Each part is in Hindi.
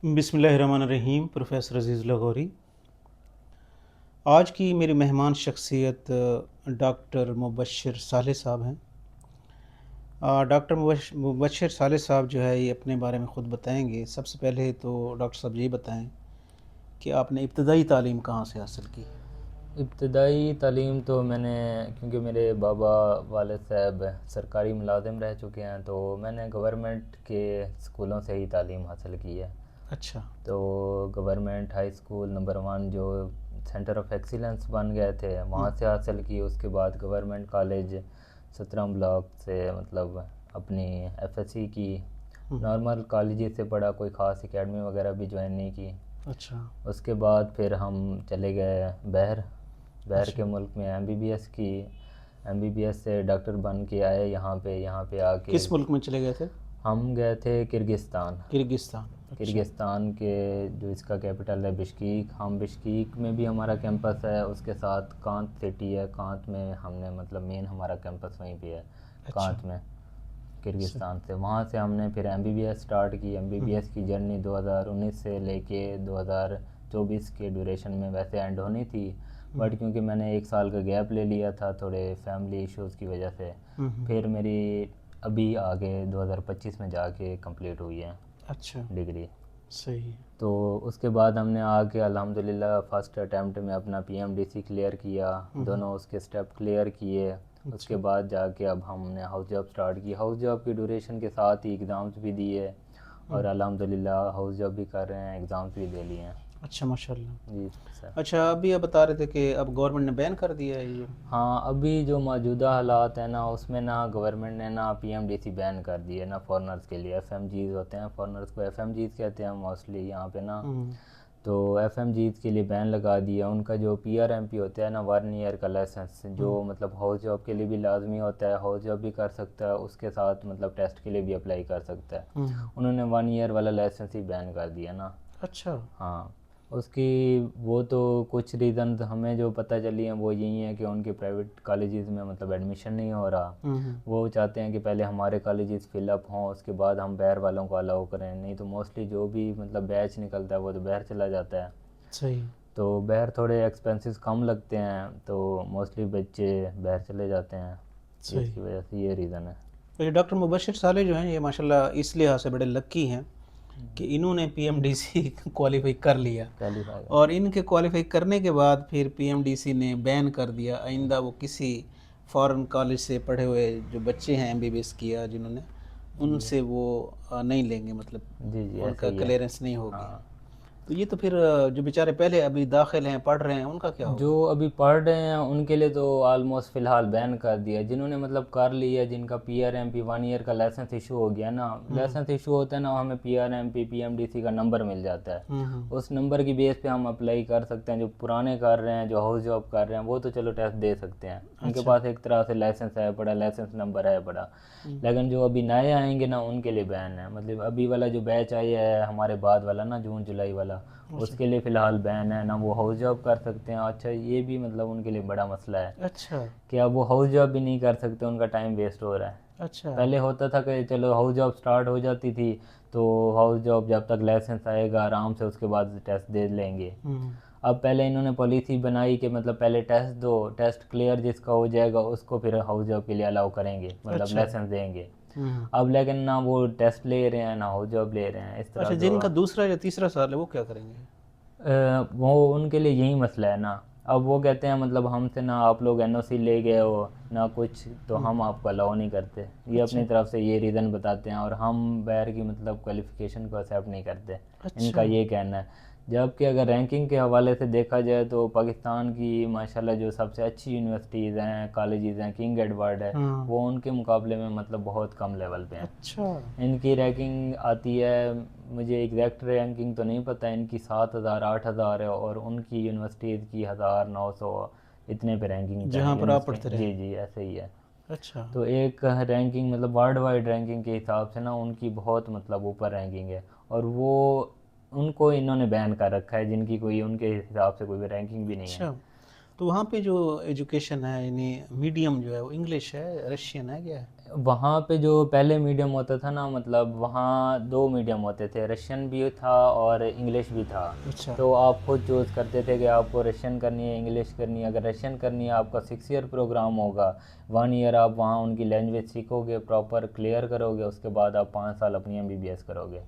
बिस्मिल्लाहिर्रहमानिर्रहीम। प्रोफेसर अज़ीज़ लाहौरी। आज की मेरी मेहमान शख्सियत डॉक्टर मुबश्शिर साले साहब हैं। डॉक्टर मुबश्शिर साले साहब जो है ये अपने बारे में ख़ुद बताएंगे। सबसे पहले तो डॉक्टर साहब ये बताएं कि आपने इब्तदाई तालीम कहाँ से हासिल की? इब्तदाई तालीम तो मैंने, क्योंकि मेरे बाबा वालिद साहब सरकारी मुलाजिम रह चुके हैं, तो मैंने गवर्नमेंट के स्कूलों से ही तालीम हासिल की है। अच्छा। तो गवर्नमेंट हाई स्कूल नंबर 1 जो सेंटर ऑफ एक्सीलेंस बन गए थे वहाँ हम्म, से हासिल की। उसके बाद गवर्नमेंट कॉलेज 17 ब्लॉक से मतलब अपनी एफएससी की। हम्म, नॉर्मल कॉलेज से पढ़ा, कोई ख़ास एकेडमी वगैरह भी ज्वाइन नहीं की। अच्छा। उसके बाद फिर हम चले गए बहर बहर अच्छा। के मुल्क में एमबीबीएस की। एमबीबीएस से डॉक्टर बन के आए यहाँ पे आके किस मुल्क में चले गए थे? हम गए थे किर्गिस्तान। किर्गिस्तान। अच्छा। किर्गिस्तान के जो इसका कैपिटल है बिश्कीक, हम बिश्कीक में भी हमारा कैंपस है। उसके साथ कांत सिटी है, कांत में हमने मतलब मेन हमारा कैंपस वहीं पे है, अच्छा। कांत में। सही। किर्गिस्तान से वहाँ से हमने फिर एमबीबीएस स्टार्ट की। हम्म, एमबीबीएस की जर्नी 2019 से लेके 2024 के ड्यूरेशन में वैसे एंड होनी थी, हम्म, बट क्योंकि मैंने एक साल का गैप ले लिया था थोड़े फैमिली इश्यूज़ की वजह से, हम्म, फिर मेरी अभी आगे 2025 में जाके कंप्लीट हुई है अच्छा। डिग्री। सही है। तो उसके बाद हमने आके अल्हम्दुलिल्लाह फ़र्स्ट अटैम्प्ट में अपना पीएमडीसी क्लियर किया, हम्म, दोनों उसके स्टेप क्लियर किए। उसके अच्छा। बाद जाके अब हमने हाउस जॉब स्टार्ट की। हाउस जॉब की ड्यूरेशन के साथ ही एग्ज़ाम्स भी दिए और हम्म, अल्हम्दुलिल्लाह हाउस जॉब भी कर रहे हैं, एग्ज़ाम्स भी दे लिए हैं। अच्छा, माशाल्लाह। जी सर। अच्छा, अभी आप बता रहे थे कि अब गवर्नमेंट ने बैन कर दिया है ये। हाँ, अभी जो मौजूदा हालात हैं ना, उसमें ना गवर्नमेंट ने ना पीएमडीसी बैन कर दी है ना फॉरेनर्स के लिए। एफएमजीज होते हैं, फॉरेनर्स को एफएमजीज कहते हैं मोस्टली यहाँ पे ना। हम्म, तो एफएमजीज के लिए बैन लगा दिया। उनका जो पीआरएमपी होता है ना, 1 ईयर का लाइसेंस, हम्म, जो मतलब हाउस जॉब के लिए भी लाजमी होता है, हाउस जॉब भी कर सकता है, उसके साथ मतलब टेस्ट के लिए भी अप्लाई कर सकता है। हम्म, उन्होंने 1 ईयर वाला लाइसेंस ही बैन कर दिया ना। अच्छा। हाँ, उसकी वो तो कुछ रीज़न हमें जो पता चली हैं वो यही है कि उनके प्राइवेट कॉलेजेस में मतलब एडमिशन नहीं हो रहा। हम्म, वो चाहते हैं कि पहले हमारे कॉलेजेस फिलअप हों, उसके बाद हम बाहर वालों को अलाउ करें। नहीं तो मोस्टली जो भी मतलब बैच निकलता है वो तो बाहर चला जाता है। सही। तो बाहर थोड़े एक्सपेंसेस कम लगते हैं, तो मोस्टली बच्चे बाहर चले जाते हैं। सही। इसकी वजह से ये रीज़न है। तो ये डॉक्टर मुबशिर साले जो हैं ये माशाल्लाह इस लिहाज से बड़े लकी हैं कि इन्होंने पीएमडीसी क्वालिफाई कर लिया। क्वालिफाई कर और लिया। इनके क्वालिफाई करने के बाद फिर पीएमडीसी ने बैन कर दिया, आइंदा वो किसी फॉरेन कॉलेज से पढ़े हुए जो बच्चे हैं एमबीबीएस किया जिन्होंने, जी उनसे वो नहीं लेंगे, मतलब जी जी, ऐसा उनका ही है। क्लियरेंस नहीं होगी। हाँ, तो ये तो फिर जो बेचारे पहले अभी दाखिल हैं पढ़ रहे हैं उनका क्या जो होगा? अभी पढ़ रहे हैं उनके लिए तो ऑलमोस्ट फ़िलहाल बैन कर दिया। जिन्होंने मतलब कर लिया, जिनका पीआरएमपी 1 ईयर का लाइसेंस इशू हो गया ना, हम्म, लाइसेंस इशू होता है ना, हमें पीआरएमपी पीएमडीसी का नंबर मिल जाता है। हम्म, हम्म, उस नंबर की बेस पे हम अप्लाई कर सकते हैं। जो पुराने कर रहे हैं, जो हाउस जॉब कर रहे हैं, वो तो चलो टेस्ट दे सकते हैं, उनके अच्छा। पास एक तरह से लाइसेंस है पड़ा, लाइसेंस नंबर है पड़ा। हम्म, लेकिन जो अभी नए आएंगे ना उनके लिए बैन है। मतलब अभी वाला जो बैच आया है हमारे बाद वाला ना, जून जुलाई वाला, अच्छा। उसके लिए फ़िलहाल बैन है ना। वो हाउस जॉब कर सकते हैं। अच्छा, ये भी मतलब उनके लिए बड़ा मसला है अच्छा। कि अब वो हाउस जॉब भी नहीं कर सकते, उनका टाइम वेस्ट हो रहा है। अच्छा। पहले होता था कि चलो हाउस जॉब स्टार्ट हो जाती थी, तो हाउस जॉब जब तक लाइसेंस आएगा आराम से उसके बाद टेस्ट दे लेंगे। हम्म, अब पहले इन्होंने पॉलिसी बनाई कि मतलब पहले टेस्ट दो, टेस्ट क्लियर जिसका हो जाएगा उसको फिर हाउस जॉब के लिए अलाउ करेंगे, मतलब अच्छा। लाइसेंस देंगे। हम्म, अब लेकिन ना वो टेस्ट ले रहे हैं ना हाउस जॉब ले रहे हैं, इस तरह अच्छा, से जिनका दूसरा या तीसरा साल है वो क्या करेंगे? वो उनके लिए यही मसला है ना। अब वो कहते हैं मतलब हमसे ना आप लोग एनओसी ले गए हो ना कुछ, तो हम्म, हम आपको अलाउ नहीं करते। ये अच्छा। अपनी तरफ से ये रीज़न बताते हैं और हम बैर की मतलब क्वालिफ़िकेशन को एक्सेप्ट नहीं करते। इनका अच्छा। ये कहना है। जबकि अगर रैंकिंग के हवाले से देखा जाए तो पाकिस्तान की माशाल्लाह जो सबसे अच्छी यूनिवर्सिटीज़ हैं, कॉलेजेस हैं, किंग एडवर्ड है, हाँ। वो उनके मुकाबले में मतलब बहुत कम लेवल पे हैं। अच्छा। इनकी रैंकिंग आती है, मुझे एग्जैक्ट रैंकिंग तो नहीं पता, इनकी 7,000 8,000 है और उनकी यूनिवर्सिटीज़ की 1,000 900 इतने पे रैंकिंग है जहाँ पर आप पढ़ते यूनिवर्सिटी। रहे। जी जी, ऐसे ही है। अच्छा। तो एक रैंकिंग मतलब वर्ल्ड वाइड रैंकिंग के हिसाब से ना उनकी बहुत मतलब ऊपर रैंकिंग है। और वो उनको इन्होंने बैन कर रखा है जिनकी कोई उनके हिसाब से कोई भी रैंकिंग भी नहीं है। अच्छा, तो वहाँ पे जो एजुकेशन है यानी मीडियम जो है वो इंग्लिश है, रशियन है, क्या है? वहाँ पे जो पहले मीडियम होता था ना, मतलब वहाँ दो मीडियम होते थे, रशियन भी था और इंग्लिश भी था। अच्छा। तो आप खुद चूज़ करते थे कि आपको रशियन करनी है, इंग्लिश करनी है। अगर रशियन करनी है, आपका 6 ईयर प्रोग्राम होगा। 1 ईयर आप वहाँ उनकी लैंग्वेज सीखोगे, प्रॉपर क्लियर करोगे, उसके बाद आप 5 साल अपनी MBBS करोगे।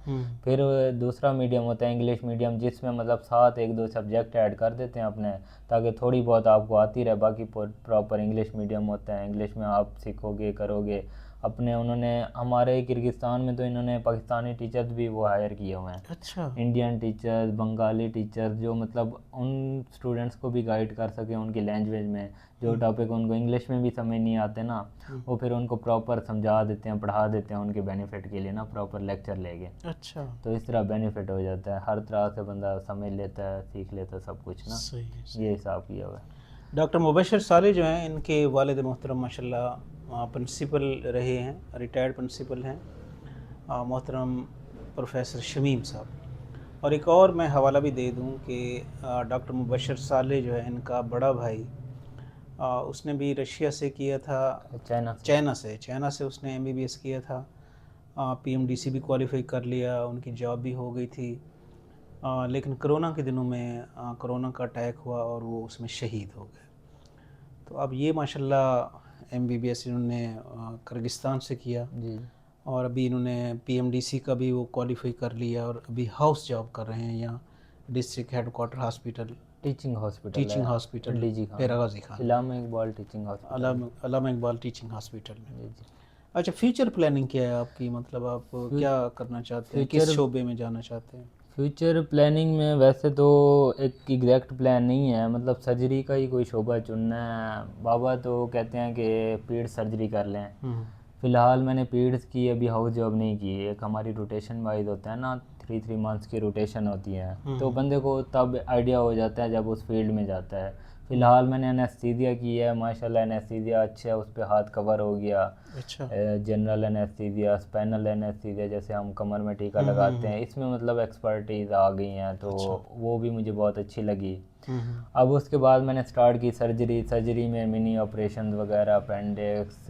फिर दूसरा मीडियम होता है इंग्लिश मीडियम, जिसमें मतलब साथ एक दो सब्जेक्ट ऐड कर देते हैं अपने, ताकि थोड़ी बहुत आपको आती रहे। बाकी प्रॉपर इंग्लिश मीडियम होता है, इंग्लिश में आप सीखोगे करोगे अपने। उन्होंने हमारे किर्गिस्तान में तो इन्होंने पाकिस्तानी टीचर्स भी वो हायर किए हुए हैं, अच्छा। इंडियन टीचर्स, बंगाली टीचर्स, जो मतलब उन स्टूडेंट्स को भी गाइड कर सकें उनकी लैंग्वेज में। जो टॉपिक उनको इंग्लिश में भी समझ नहीं आते ना, वो फिर उनको प्रॉपर समझा देते हैं, पढ़ा देते हैं उनके बेनिफिट के लिए ना, प्रॉपर लेक्चर लेके। अच्छा। तो इस तरह बेनिफिट हो जाता है, हर तरह से बंदा समझ लेता है, सीख लेता है सब कुछ ना। सही है, सही। ये हिसाब किया हुआ है। डॉक्टर मुबशर साले जो हैं, इनके वालिद मोहतरम माशाल्लाह प्रिंसिपल रहे हैं, रिटायर्ड प्रिंसिपल हैं, मोहतरम प्रोफेसर शमीम साहब। और एक और मैं हवाला भी दे दूं कि डॉक्टर मुबशर साले जो है, इनका बड़ा भाई, उसने भी रशिया से किया था, चाइना से। चाइना से उसने MBBS किया था। PMDC भी क्वालिफाई कर लिया, उनकी जॉब भी हो गई थी। लेकिन कोरोना के दिनों में कोरोना का अटैक हुआ और वो उसमें शहीद हो गए। तो अब ये माशाल्लाह MBBS इन्होंने किर्गिस्तान से किया, जी। और अभी इन्होंने PMDC का भी वो क्वालिफाई कर लिया, और अभी हाउस जॉब कर रहे हैं यहाँ district headquarter hospital, teaching hospital है टीचिंग हॉस्पिटल DG खान, पैरागाजी खान में, इलामा इकबाल टीचिंग हॉस्पिटल है। अलामा इकबाल टीचिंग हॉस्पिटल में। जी जी। अच्छा, फ्यूचर प्लानिंग क्या है आपकी? मतलब आप क्या करना चाहते हैं, किस फ्यूचर शोबे में जाना चाहते हैं? फ्यूचर प्लानिंग में वैसे तो एक एग्जैक्ट प्लान नहीं है, मतलब सर्जरी का ही कोई शोबा चुनना है। बाबा तो कहते हैं कि पीठ सर्जरी कर लें। फ़िलहाल मैंने पीड्स की, अभी हाउस जॉब नहीं की। एक हमारी रोटेशन वाइज होता है ना, 3 मंथ्स की रोटेशन होती है, तो बंदे को तब आइडिया हो जाता है जब उस फील्ड में जाता है। फ़िलहाल मैंने एनेस्थीसिया की है, माशाल्लाह एनेस्थीसिया अच्छा है, उस पर हाथ कवर हो गया। अच्छा। जनरल एनेस्थीसिया, स्पाइनल एनेस्थीसिया, जैसे हम कमर में टीका लगाते हैं, इसमें मतलब एक्सपर्टीज़ आ गई हैं, तो अच्छा। वो भी मुझे बहुत अच्छी लगी। अब उसके बाद मैंने स्टार्ट की सर्जरी में मिनी ऑपरेशन वगैरह, अपेंडिक्स,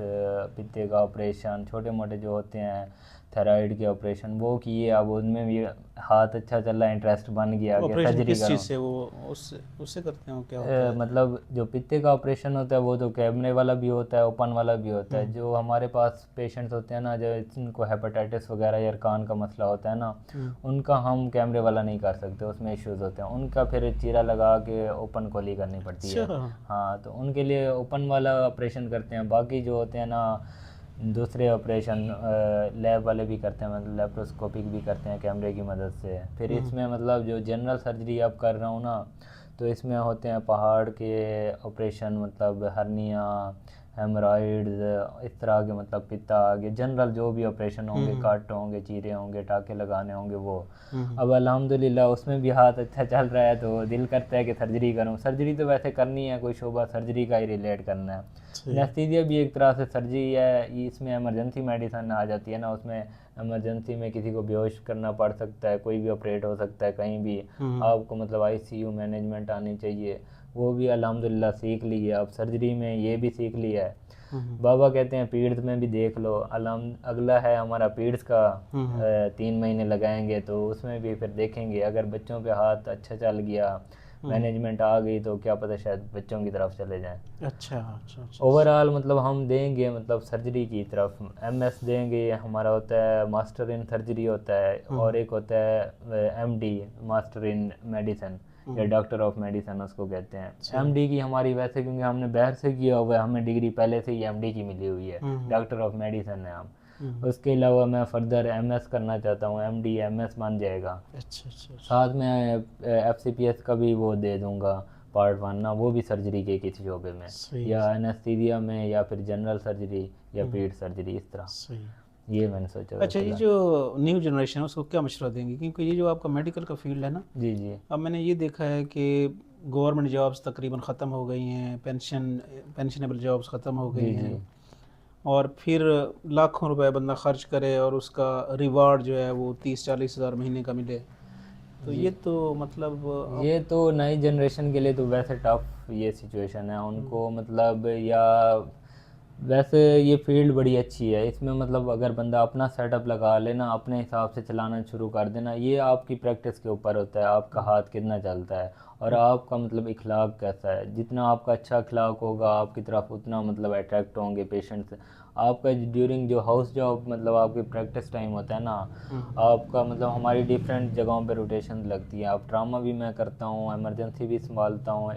पित्ते का ऑपरेशन, छोटे मोटे जो होते हैं, थायराइड के ऑपरेशन, वो किए। अब उनमें भी हाथ अच्छा चल रहा है, इंटरेस्ट बन गया कि ऑपरेशन सर्जरी किस चीज़ करूँ। से, वो उससे उससे करते हैं, वो क्या होता है? मतलब जो पित्ते का ऑपरेशन होता है वो तो कैमरे वाला भी होता है, ओपन वाला भी होता है। जो हमारे पास पेशेंट्स होते हैं ना, जो जिनको हेपेटाइटिस वगैरह या कान का मसला होता है ना, उनका हम कैमरे वाला नहीं कर सकते, उसमें इश्यूज होते हैं। उनका फिर चीरा लगा के ओपन खोली करनी पड़ती है। अच्छा। हाँ, तो उनके लिए ओपन वाला ऑपरेशन करते हैं। बाकी जो होते हैं ना दूसरे ऑपरेशन लैब वाले भी करते हैं, मतलब लेप्रोस्कोपिक भी करते हैं कैमरे की मदद से। फिर इसमें मतलब जो जनरल सर्जरी अब कर रहा हूँ ना, तो इसमें होते हैं पहाड़ के ऑपरेशन, मतलब हर्निया, हेमराइड्स, इस तरह के, मतलब पित्ता आगे जनरल जो भी ऑपरेशन होंगे, काट होंगे, चीरे होंगे, टाके लगाने होंगे, वो। अब अल्हम्दुलिल्लाह उसमें भी हाथ अच्छा चल रहा है, तो दिल करता है कि सर्जरी करूं। सर्जरी तो वैसे करनी है, कोई शोबा सर्जरी का ही रिलेट करना है। एनेस्थीसिया भी एक तरह से सर्जरी है, इसमें इमरजेंसी मेडिसिन आ जाती है ना, उसमें इमरजेंसी में किसी को बेहोश करना पड़ सकता है, कोई भी ऑपरेट हो सकता है कहीं भी। आपको मतलब ICU मैनेजमेंट आनी चाहिए, वो भी अल्हम्दुलिल्लाह सीख ली है। अब सर्जरी में ये भी सीख लिया है। बाबा कहते हैं पीड्स में भी देख लो, अगला है हमारा पीड्स का, 3 महीने लगाएंगे, तो उसमें भी फिर देखेंगे। अगर बच्चों पे हाथ अच्छा चल गया, मैनेजमेंट आ गई, तो क्या पता शायद बच्चों की तरफ चले जाएं। अच्छा। अच्छा। अच्छा। ओवरऑल मतलब हम देंगे, मतलब सर्जरी की तरफ MS देंगे। हमारा होता है मास्टर इन सर्जरी होता है, और एक होता है MD, मास्टर इन मेडिसिन, या डॉक्टर ऑफ मेडिसिन उसको कहते हैं। MD की हमारी वैसे, क्योंकि हमने बाहर से किया हुआ है, हमें डिग्री पहले से ही MD की मिली हुई है, डॉक्टर ऑफ मेडिसिन है हम। उसके अलावा मैं फर्दर MS करना चाहता हूँ, MD MS बन जाएगा। अच्छा। अच्छा। साथ में FCPS का भी वो दे दूंगा, पार्ट 1 ना, वो भी सर्जरी के किसी शोबे में, सही या है। एनेस्थीसिया में, या फिर जनरल सर्जरी, या पीड सर्जरी, इस तरह। सही। ये मैंने सोचा हुआ है अच्छा, ये फिलहाल। जो न्यू जनरेशन है उसको क्या मशवरा देंगे? क्योंकि ये जो आपका मेडिकल का फील्ड है ना, जी जी। अब मैंने ये देखा है कि गवर्नमेंट जॉब्स तकरीबन ख़त्म हो गई हैं, पेंशनेबल जॉब्स ख़त्म हो गई जी हैं, जी। और फिर लाखों रुपए बंदा खर्च करे और उसका रिवार्ड जो है वो 30-40 हज़ार महीने का मिले। तो जी, ये तो मतलब ये तो नई जनरेशन के लिए तो वैसे टफ ये सिचुएशन है उनको, मतलब या वैसे ये फील्ड बड़ी अच्छी है, इसमें मतलब अगर बंदा अपना सेटअप लगा लेना, अपने हिसाब से चलाना शुरू कर देना, ये आपकी प्रैक्टिस के ऊपर होता है, आपका हाथ कितना चलता है और आपका मतलब इखलाक कैसा है। जितना आपका अच्छा इखलाक होगा आपकी तरफ, उतना मतलब अट्रैक्ट होंगे पेशेंट्स। आपका ड्यूरिंग जो हाउस जॉब मतलब आपकी प्रैक्टिस टाइम होता है ना, आपका मतलब हमारी डिफरेंट जगहों पे रोटेशन लगती है। आप ट्रामा भी मैं करता हूँ, इमरजेंसी भी संभालता हूँ,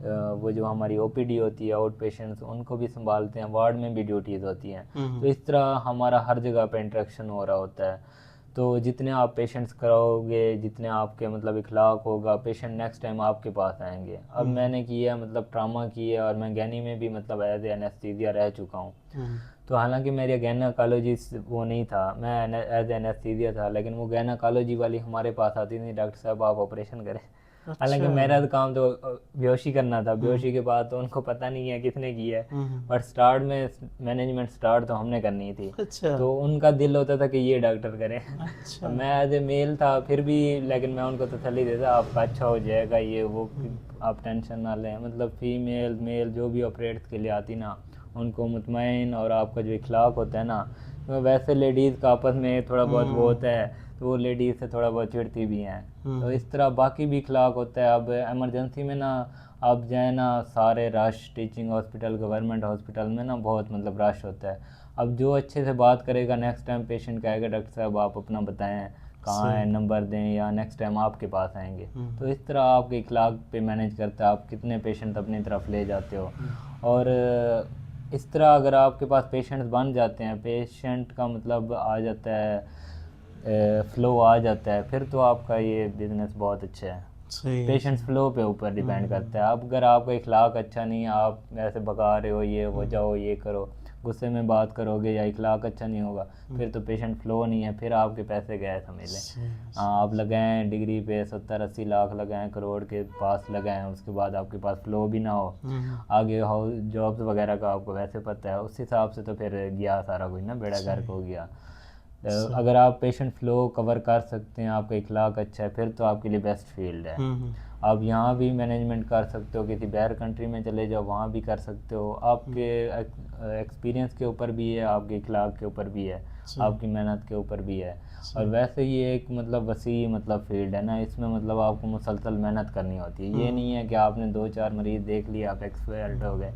वो जो हमारी ओपीडी होती है आउट पेशेंट्स उनको भी संभालते हैं, वार्ड में भी ड्यूटीज़ होती हैं। तो इस तरह हमारा हर जगह पे इंटरेक्शन हो रहा होता है। तो जितने आप पेशेंट्स कराओगे, जितने आपके मतलब इखलाक होगा, पेशेंट नेक्स्ट टाइम आपके पास आएंगे। अब मैंने किया मतलब ट्रामा की है और मैं गैनी में भी मतलब एज एनेस्थीसिया रह चुका हूँ। तो हालांकि मेरे गैनाकोलॉजी वो नहीं था, मैं एज एनेस्थीसिया था, लेकिन वो गैनाकोलॉजी वाली हमारे पास आती थी, डॉक्टर साहब आप ऑपरेशन करें। हालांकि अच्छा। मेरा तो काम तो बेहोशी करना था, बेहोशी के बाद तो उनको पता नहीं है किसने की है। बट स्टार्ट में मैनेजमेंट स्टार्ट तो हमने करनी थी, अच्छा। तो उनका दिल होता था कि ये डॉक्टर करें। अच्छा। अब मैं एज ए मेल था फिर भी, लेकिन मैं उनको तसल्ली देता आपका अच्छा हो जाएगा ये वो, आप टेंशन ना लें। मतलब फीमेल मेल जो भी ऑपरेट के लिए आती ना, उनको मुतमईन और आपका जो इखलाक होता है ना, तो वैसे लेडीज़ का आपस में थोड़ा बहुत वो होता है, तो वो लेडीज़ से थोड़ा बहुत चिढ़ती भी हैं। तो इस तरह बाकी भी इखलाक होता है। अब इमरजेंसी में ना आप जाए ना, सारे rush, teaching hospital government hospital में ना बहुत मतलब रश होता है। अब जो अच्छे से बात करेगा नेक्स्ट टाइम पेशेंट कहेगा डॉक्टर साहब आप अपना बताएं कहाँ है, सही। नंबर दें, या नेक्स्ट टाइम आपके पास आएंगे। तो इस तरह आपके इखलाक पे मैनेज करता है आप कितने पेशेंट अपनी तरफ ले जाते हो। और इस तरह अगर आपके पास पेशेंट्स बन जाते हैं, पेशेंट का मतलब आ जाता है, फ्लो आ जाता है, फिर तो आपका ये बिज़नेस बहुत अच्छा है। सही है। पेशेंट्स फ्लो पे ऊपर डिपेंड करता है। अब अगर आपका इखलाक अच्छा नहीं है, आप ऐसे भगा रहे हो, ये हो जाओ ये करो, गुस्से में बात करोगे, या इखलाक अच्छा नहीं होगा, फिर तो पेशेंट फ्लो नहीं है, फिर आपके पैसे गए समझ लें। सही। हाँ, आप लगाएं डिग्री पे 70-80 लाख लगाएं, करोड़ के पास लगाएं, उसके बाद आपके पास फ्लो भी ना हो, आगे हाउस जॉब्स वगैरह का आपको वैसे पता है, उस हिसाब से तो फिर गया सारा कुछ ना, बेड़ा गर्क हो गया। सही। अगर आप पेशेंट फ़्लो कवर कर सकते हैं, आपका इखलाक अच्छा है, फिर तो आपके लिए बेस्ट फील्ड है। आप यहाँ भी मैनेजमेंट कर सकते हो, किसी बाहर कंट्री में चले जाओ वहाँ भी कर सकते हो। आपके एक्सपीरियंस के ऊपर भी है, आपके इखलाक के ऊपर भी है, सही। आपकी मेहनत के ऊपर भी है। और सही। वैसे ये एक मतलब वसी मतलब फील्ड है ना, इसमें मतलब आपको मुसलसल मेहनत करनी होती है। ये नहीं है कि आपने 2-4 मरीज़ देख लिए आप एक्सपर्ट हो गए।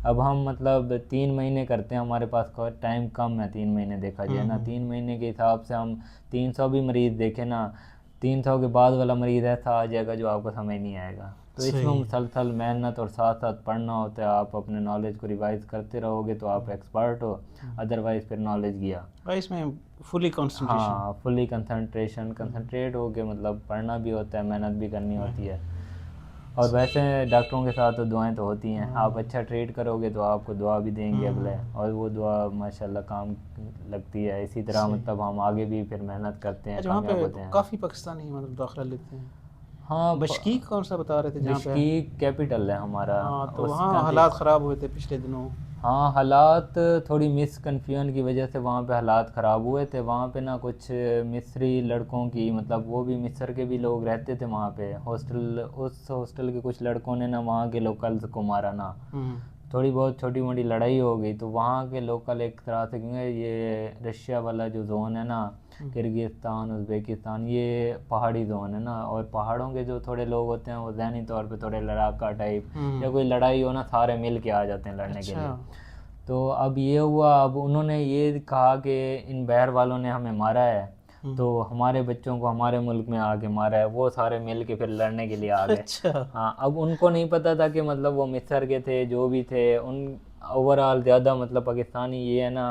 अब हम मतलब 3 महीने करते हैं, हमारे पास टाइम कम है, 3 महीने देखा जाए ना, 3 महीने के हिसाब से हम 300 भी मरीज़ देखें ना, 300 के बाद वाला मरीज़ ऐसा आ जाएगा जो आपको समझ नहीं आएगा। तो इसमें सही। मुसलसल मेहनत और साथ साथ पढ़ना होता है। आप अपने नॉलेज को रिवाइज करते रहोगे तो आप एक्सपर्ट हो, अदरवाइज़ फिर नॉलेज गया। भाई इसमें फुली कंसंट्रेशन। हाँ, फुली कंसंट्रेशन, कंसंट्रेट हो के मतलब पढ़ना भी होता है, मेहनत भी करनी होती है। और वैसे डॉक्टरों के साथ तो दुआएं तो होती हैं, आप अच्छा ट्रीट करोगे तो आपको दुआ भी देंगे अगले, और वो दुआ माशाल्लाह काम लगती है। इसी तरह सही। मतलब हम आगे भी फिर मेहनत करते हैं, अच्छा वहाँ कामयाब पे होते हैं। काफ़ी पाकिस्तानी मतलब दाखिला लेते हैं। हाँ, बशकीक कौन सा बता रहे थे जहाँ पे है? बिश्कीक कैपिटल है हमारा हाँ तो उस वहाँ कंट्री। हालात ख़राब हुए थे पिछले दिनों। हाँ, हालात थोड़ी मिस कन्फ्यूजन की वजह से वहाँ पे हालात ख़राब हुए थे। वहाँ पे ना कुछ मिस्री लड़कों की मतलब वो भी मिस्र के भी लोग रहते थे वहाँ पे हॉस्टल, उस हॉस्टल के कुछ लड़कों ने ना वहाँ के लोकल्स को मारा ना, थोड़ी बहुत छोटी मोटी लड़ाई हो गई। तो वहाँ के लोकल एक तरह से, क्योंकि ये रशिया वाला जो जोन है ना, किर्गिस्तान उज़्बेकिस्तान, ये पहाड़ी जोन है ना, और पहाड़ों के जो थोड़े लोग होते हैं वो ज़हनी तौर पे थोड़े लड़ाका टाइप, या कोई लड़ाई हो ना सारे मिल के आ जाते हैं लड़ने के अच्छा। लिए। तो अब ये हुआ, अब उन्होंने ये कहा कि इन बहर वालों ने हमें मारा है, तो हमारे बच्चों को हमारे मुल्क में आके मारा है, वो सारे मिल के फिर लड़ने के लिए आ गए। अच्छा। हाँ, अब उनको नहीं पता था कि मतलब वो मिस्र के थे जो भी थे, उन ओवरऑल ज़्यादा मतलब पाकिस्तानी ये है ना,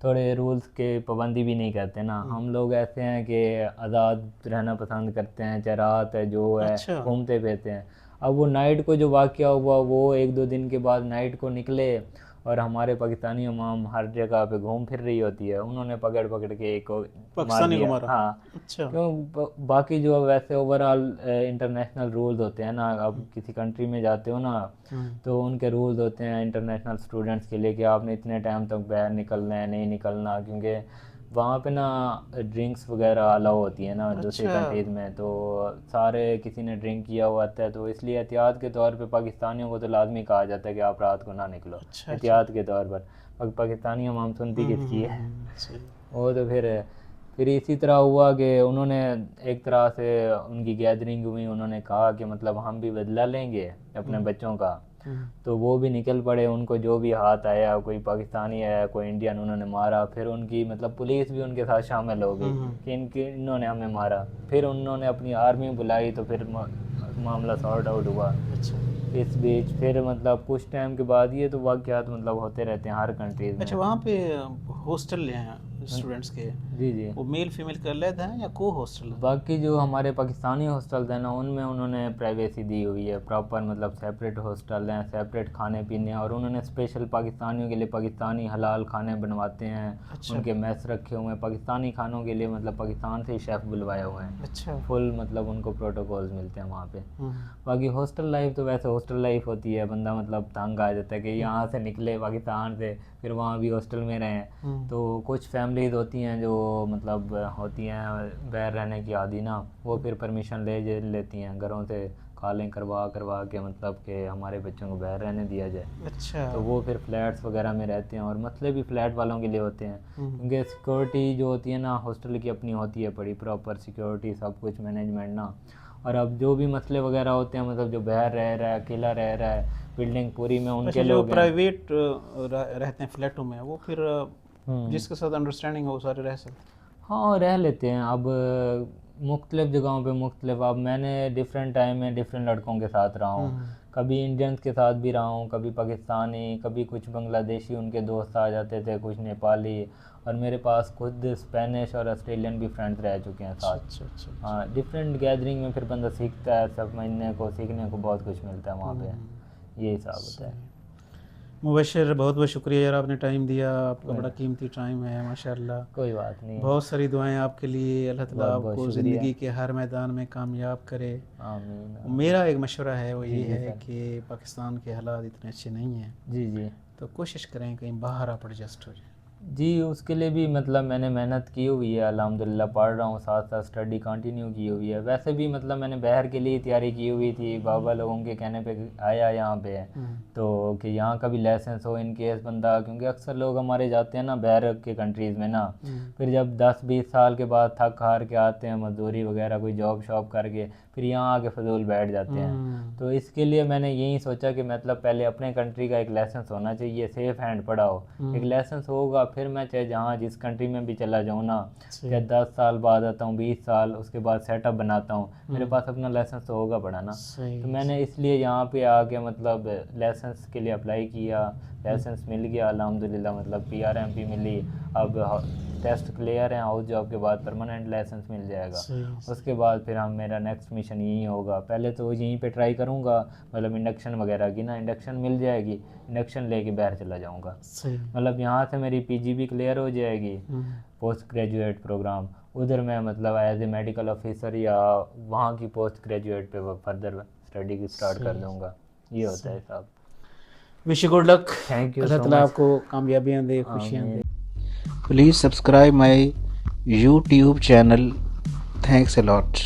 थोड़े रूल्स के पाबंदी भी नहीं करते ना। हम लोग ऐसे हैं कि आज़ाद रहना पसंद करते हैं, चाहे रात है जो है अच्छा। घूमते फिरते हैं। अब वो नाइट को जो वाक़या हुआ, वो 1-2 दिन के बाद नाइट को निकले, और हमारे पाकिस्तानी अवाम हर जगह पे घूम फिर रही होती है, उन्होंने पकड़ पकड़ के एक को मार पाकिस्तानी को दिया। मारा। हाँ, अच्छा। क्यों बाकी जो वैसे ओवरऑल इंटरनेशनल रूल्स होते हैं ना, अब किसी कंट्री में जाते हो ना, तो उनके रूल्स होते हैं इंटरनेशनल स्टूडेंट्स के लिए कि आपने इतने टाइम तक बाहर निकलना है, नहीं निकलना, क्योंकि वहाँ पे ना ड्रिंक्स वगैरह अलाउ होती है ना दूसरी अच्छा। कंट्रीज़ में, तो सारे किसी ने ड्रिंक किया हुआ आता है, तो इसलिए एहतियात के तौर पे पाकिस्तानियों को तो लाजमी कहा जाता है कि आप रात को ना निकलो, अच्छा, अच्छा। एहतियात के तौर पर। पाकिस्तानी हम सुनती किसकी है। सही। वो तो फिर इसी तरह हुआ कि उन्होंने एक तरह से उनकी गैदरिंग हुई, उन्होंने कहा कि मतलब हम भी बदला लेंगे अपने बच्चों का। हुँ, तो वो भी निकल पड़े, उनको जो भी हाथ आया, कोई पाकिस्तानी आया कोई इंडियन, उन्होंने मारा। फिर उनकी मतलब पुलिस भी उनके साथ शामिल हो गई हुँ, कि इन्होंने हमें मारा। फिर उन्होंने अपनी आर्मी बुलाई, तो फिर मामला सॉर्ट आउट हुआ। अच्छा। इस बीच फिर मतलब कुछ टाइम के बाद ये तो वाक़यात मतलब होते रहते हैं हर कंट्रीज़ अच्छा, में। वहाँ पे हॉस्टल हैं स्टूडेंट्स के, जी जी। वो मेल फीमेल का अलग हैं या को हॉस्टल है? बाकी जो हमारे पाकिस्तानी हॉस्टल्स हैं ना, उनमें उन्होंने प्राइवेसी दी हुई है, प्रॉपर मतलब सेपरेट हॉस्टल हैं, सेपरेट खाने पीने, और उन्होंने स्पेशल पाकिस्तानियों के लिए पाकिस्तानी हलाल खाने बनवाते हैं। अच्छा, उनके मेस रखे हुए हैं पाकिस्तानी खानों के लिए, मतलब पाकिस्तान से ही शेफ़ बुलवाए हुए हैं। अच्छा। फुल मतलब उनको प्रोटोकॉल्स मिलते हैं वहाँ पे। हुँ, बाकी हॉस्टल लाइफ तो वैसे हॉस्टल लाइफ होती है, बंदा मतलब तंग आ जाता है कि हुँ, यहाँ से निकले पाकिस्तान से, फिर वहाँ भी हॉस्टल में रहें। हुँ, तो कुछ फैमिलीज़ होती हैं जो मतलब होती हैं बाहर रहने की आदी ना, वो फिर परमिशन लेती हैं घरों से, कॉलिंग करवा करवा के मतलब कि हमारे बच्चों को बाहर रहने दिया जाए। अच्छा। तो वो फिर फ्लैट्स वगैरह में रहते हैं, और मसले भी फ्लैट वालों के लिए होते हैं, हुँ, क्योंकि सिक्योरिटी जो होती है ना हॉस्टल की अपनी होती है, बड़ी प्रॉपर सिक्योरिटी सब कुछ मैनेजमेंट ना। और अब जो भी मसले वगैरह होते हैं, मतलब जो बाहर रह रहा है, अकेला रह रहा है, बिल्डिंग पूरी में अच्छा, उनके जो लोग हैं। प्राइवेट रहते हैं फ्लैटों में, वो फिर हम्म। जिसके साथ अंडरस्टैंडिंग हो वो सारे रह सकते हैं? हाँ रह लेते हैं। अब मुख्तलिफ़ जगहों पे मुख्तलिफ, अब मैंने डिफरेंट टाइम में डिफरेंट लड़कों के साथ रहा हुँ, हूँ। हुँ, कभी इंडियंस के साथ भी रहा हूँ, कभी पाकिस्तानी, कभी कुछ बांग्लादेशी उनके दोस्त आ जाते थे, कुछ नेपाली, और मेरे पास खुद स्पेनिश और ऑस्ट्रेलियन भी फ्रेंड्स रह चुके हैं अच्छा, साथ। अच्छा, अच्छा, अच्छा। हाँ डिफरेंट गैदरिंग में फिर बंदा सीखता है, समझने को सीखने को बहुत कुछ मिलता है वहाँ हुँ, पे। ये हिसाब होता है। सही। मुबश्शिर, बहुत-बहुत शुक्रिया यार, आपने टाइम दिया, आपका कोई बड़ा कीमती टाइम है माशाअल्लाह। कोई बात नहीं। बहुत सारी दुआएँ आपके लिए, अल्लाह ताला बहुत बहुत आपको शुक्रिया। ज़िंदगी के हर मैदान में कामयाब करे। आमीन मेरा आमीन। एक मशवरा है, वो जी ये जी है सर। कि पाकिस्तान के हालात इतने अच्छे नहीं हैं, जी जी। तो कोशिश करें कहीं बाहर आप एडजस्ट हो जाएँ। जी उसके लिए भी मतलब मैंने मेहनत की हुई है, अल्हम्दुलिल्लाह पढ़ रहा हूँ, साथ साथ स्टडी कंटिन्यू की हुई है। वैसे भी मतलब मैंने बाहर के लिए तैयारी की हुई थी, बाबा लोगों के कहने पे आया यहाँ पे, हुँ, तो कि यहाँ का भी लाइसेंस हो इन केस बंदा, क्योंकि अक्सर लोग हमारे जाते हैं ना बाहर के कंट्रीज़ में ना, हुँ, फिर जब 10-20 साल के बाद थक हार के आते हैं मजदूरी वगैरह कोई जॉब शॉब करके, फिर यहाँ आके फजूल बैठ जाते हैं। हुँ, तो इसके लिए मैंने यही सोचा कि मतलब पहले अपने कंट्री का एक लाइसेंस होना चाहिए, सेफ़ हैंड पड़ा हो। एक हुँ, लाइसेंस होगा फिर मैं चाहे जहाँ जिस कंट्री में भी चला जाऊँ ना, चाहे सही। 10 साल बाद आता हूँ, 20 साल, उसके बाद सेटअप बनाता हूँ, मेरे हुँ, पास अपना लाइसेंस तो होगा पड़ा ना। तो सही, मैंने सही। इसलिए यहाँ पे आके मतलब लाइसेंस के लिए अप्लाई किया, हुँ, लाइसेंस मिल गया अल्हम्दुलिल्लाह, मतलब पीआरएमपी मिली। अब टेस्ट क्लियर हैं, हाउस जॉब के बाद परमानेंट लाइसेंस मिल जाएगा। सही, सही। उसके बाद फिर हम मेरा नेक्स्ट मिशन यही होगा, पहले तो यहीं पे ट्राई करूँगा, मतलब इंडक्शन वगैरह की ना, इंडक्शन मिल जाएगी, इंडक्शन लेके बाहर चला जाऊँगा। सही। मतलब यहाँ से मेरी पीजी भी क्लियर हो जाएगी, हुँ, पोस्ट ग्रेजुएट प्रोग्राम, उधर मैं मतलब एज ए मेडिकल ऑफिसर या वहाँ की पोस्ट ग्रेजुएट पे फर्दर स्टडी की स्टार्ट कर सही, दूँगा। ये होता है सही। साहब। Wish you good luck. Thank you Allah so ताला मच। आपको कामयाबियाँ दे, खुशियाँ आमीन। दे। Please subscribe my YouTube channel. Thanks a lot.